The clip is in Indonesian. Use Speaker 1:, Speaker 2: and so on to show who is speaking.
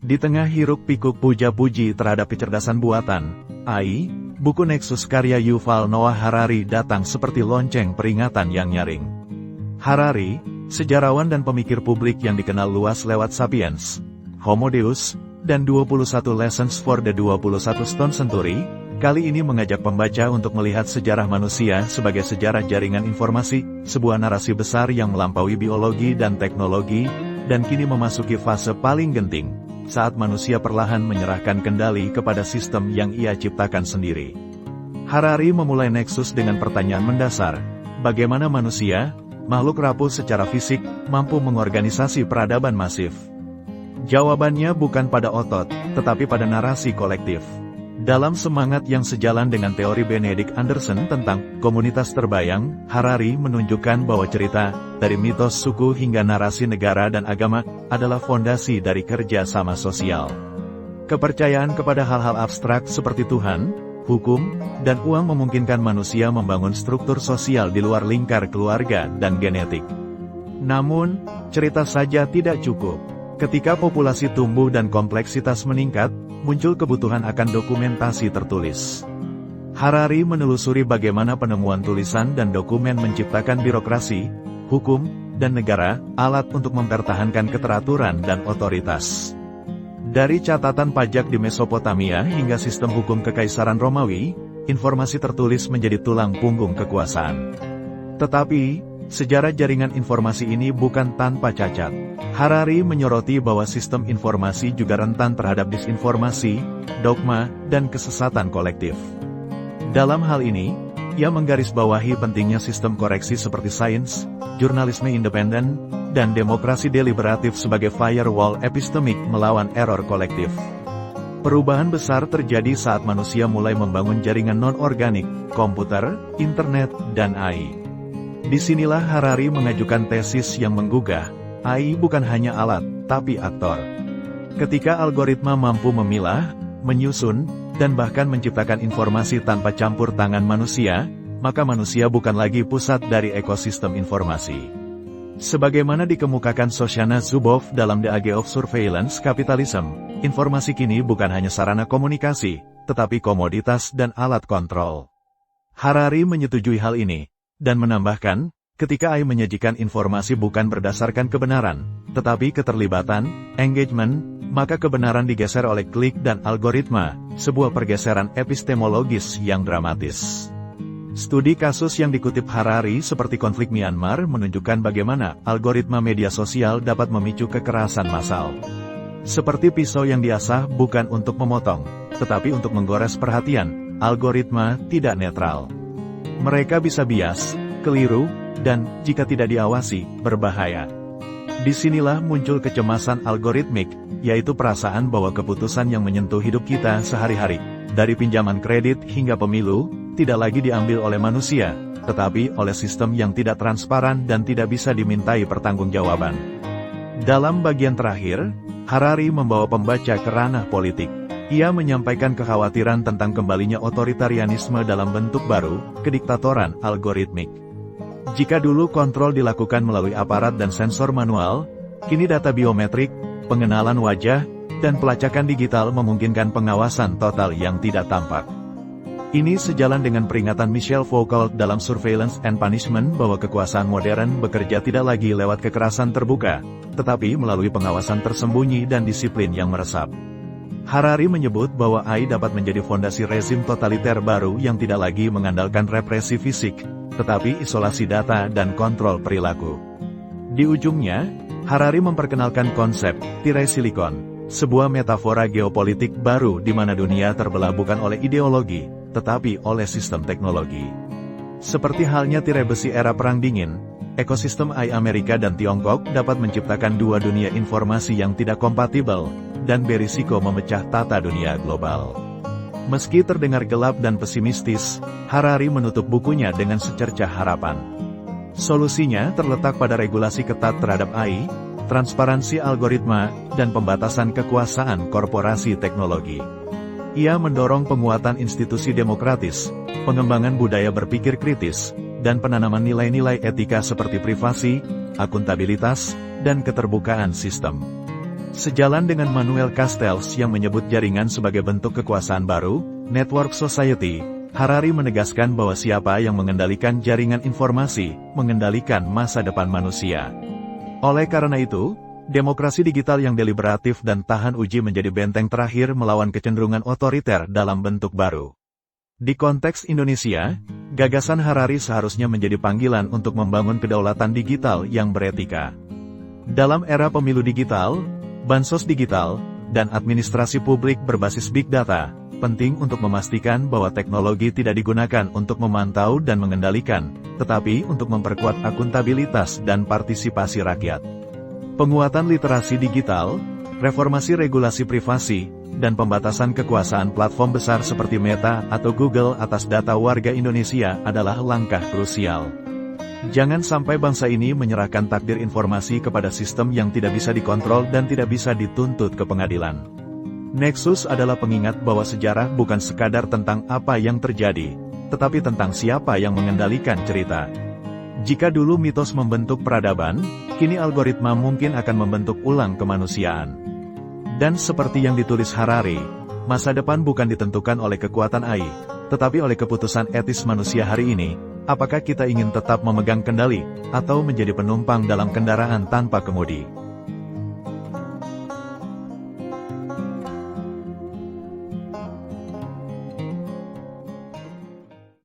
Speaker 1: Di tengah hiruk-pikuk puja-puji terhadap kecerdasan buatan, AI, buku Nexus karya Yuval Noah Harari datang seperti lonceng peringatan yang nyaring. Harari, sejarawan dan pemikir publik yang dikenal luas lewat Sapiens, Homo Deus, dan 21 Lessons for the 21st Century, kali ini mengajak pembaca untuk melihat sejarah manusia sebagai sejarah jaringan informasi, sebuah narasi besar yang melampaui biologi dan teknologi, dan kini memasuki fase paling genting, saat manusia perlahan menyerahkan kendali kepada sistem yang ia ciptakan sendiri. Harari memulai Nexus dengan pertanyaan mendasar, bagaimana manusia, makhluk rapuh secara fisik, mampu mengorganisasi peradaban masif? Jawabannya bukan pada otot, tetapi pada narasi kolektif. Dalam semangat yang sejalan dengan teori Benedict Anderson tentang komunitas terbayang, Harari menunjukkan bahwa cerita, dari mitos suku hingga narasi negara dan agama, adalah fondasi dari kerja sama sosial. Kepercayaan kepada hal-hal abstrak seperti Tuhan, hukum, dan uang memungkinkan manusia membangun struktur sosial di luar lingkar keluarga dan genetik. Namun, cerita saja tidak cukup. Ketika populasi tumbuh dan kompleksitas meningkat, muncul kebutuhan akan dokumentasi tertulis. Harari menelusuri bagaimana penemuan tulisan dan dokumen menciptakan birokrasi, hukum, dan negara, alat untuk mempertahankan keteraturan dan otoritas. Dari catatan pajak di Mesopotamia hingga sistem hukum Kekaisaran Romawi, informasi tertulis menjadi tulang punggung kekuasaan. Tetapi, sejarah jaringan informasi ini bukan tanpa cacat. Harari menyoroti bahwa sistem informasi juga rentan terhadap disinformasi, dogma, dan kesesatan kolektif. Dalam hal ini, ia menggarisbawahi pentingnya sistem koreksi seperti sains, jurnalisme independen, dan demokrasi deliberatif sebagai firewall epistemik melawan error kolektif. Perubahan besar terjadi saat manusia mulai membangun jaringan non-organik, komputer, internet, dan AI. Disinilah Harari mengajukan tesis yang menggugah, AI bukan hanya alat, tapi aktor. Ketika algoritma mampu memilah, menyusun, dan bahkan menciptakan informasi tanpa campur tangan manusia, maka manusia bukan lagi pusat dari ekosistem informasi. Sebagaimana dikemukakan Shoshana Zuboff dalam The Age of Surveillance Capitalism, informasi kini bukan hanya sarana komunikasi, tetapi komoditas dan alat kontrol. Harari menyetujui hal ini, dan menambahkan, ketika AI menyajikan informasi bukan berdasarkan kebenaran, tetapi keterlibatan, engagement, maka kebenaran digeser oleh klik dan algoritma, sebuah pergeseran epistemologis yang dramatis. Studi kasus yang dikutip Harari seperti konflik Myanmar menunjukkan bagaimana algoritma media sosial dapat memicu kekerasan massal. Seperti pisau yang diasah bukan untuk memotong, tetapi untuk menggores perhatian, algoritma tidak netral. Mereka bisa bias, keliru, dan, jika tidak diawasi, berbahaya. Disinilah muncul kecemasan algoritmik, yaitu perasaan bahwa keputusan yang menyentuh hidup kita sehari-hari, dari pinjaman kredit hingga pemilu, tidak lagi diambil oleh manusia, tetapi oleh sistem yang tidak transparan dan tidak bisa dimintai pertanggungjawaban. Dalam bagian terakhir, Harari membawa pembaca ke ranah politik. Ia menyampaikan kekhawatiran tentang kembalinya otoritarianisme dalam bentuk baru, kediktatoran algoritmik. Jika dulu kontrol dilakukan melalui aparat dan sensor manual, kini data biometrik, pengenalan wajah, dan pelacakan digital memungkinkan pengawasan total yang tidak tampak. Ini sejalan dengan peringatan Michel Foucault dalam Surveillance and Punishment bahwa kekuasaan modern bekerja tidak lagi lewat kekerasan terbuka, tetapi melalui pengawasan tersembunyi dan disiplin yang meresap. Harari menyebut bahwa AI dapat menjadi fondasi rezim totaliter baru yang tidak lagi mengandalkan represi fisik, tetapi isolasi data dan kontrol perilaku. Di ujungnya, Harari memperkenalkan konsep tirai silikon, sebuah metafora geopolitik baru di mana dunia terbelah bukan oleh ideologi, tetapi oleh sistem teknologi. Seperti halnya tirai besi era Perang Dingin, ekosistem AI Amerika dan Tiongkok dapat menciptakan dua dunia informasi yang tidak kompatibel, dan berisiko memecah tata dunia global. Meski terdengar gelap dan pesimistis, Harari menutup bukunya dengan secercah harapan. Solusinya terletak pada regulasi ketat terhadap AI, transparansi algoritma, dan pembatasan kekuasaan korporasi teknologi. Ia mendorong penguatan institusi demokratis, pengembangan budaya berpikir kritis, dan penanaman nilai-nilai etika seperti privasi, akuntabilitas, dan keterbukaan sistem. Sejalan dengan Manuel Castells yang menyebut jaringan sebagai bentuk kekuasaan baru, Network Society, Harari menegaskan bahwa siapa yang mengendalikan jaringan informasi, mengendalikan masa depan manusia. Oleh karena itu, demokrasi digital yang deliberatif dan tahan uji menjadi benteng terakhir melawan kecenderungan otoriter dalam bentuk baru. Di konteks Indonesia, gagasan Harari seharusnya menjadi panggilan untuk membangun kedaulatan digital yang beretika. Dalam era pemilu digital, bansos digital, dan administrasi publik berbasis big data, penting untuk memastikan bahwa teknologi tidak digunakan untuk memantau dan mengendalikan, tetapi untuk memperkuat akuntabilitas dan partisipasi rakyat. Penguatan literasi digital, reformasi regulasi privasi, dan pembatasan kekuasaan platform besar seperti Meta atau Google atas data warga Indonesia adalah langkah krusial. Jangan sampai bangsa ini menyerahkan takdir informasi kepada sistem yang tidak bisa dikontrol dan tidak bisa dituntut ke pengadilan. Nexus adalah pengingat bahwa sejarah bukan sekadar tentang apa yang terjadi, tetapi tentang siapa yang mengendalikan cerita. Jika dulu mitos membentuk peradaban, kini algoritma mungkin akan membentuk ulang kemanusiaan. Dan seperti yang ditulis Harari, masa depan bukan ditentukan oleh kekuatan AI, tetapi oleh keputusan etis manusia hari ini. Apakah kita ingin tetap memegang kendali, atau menjadi penumpang dalam kendaraan tanpa kemudi?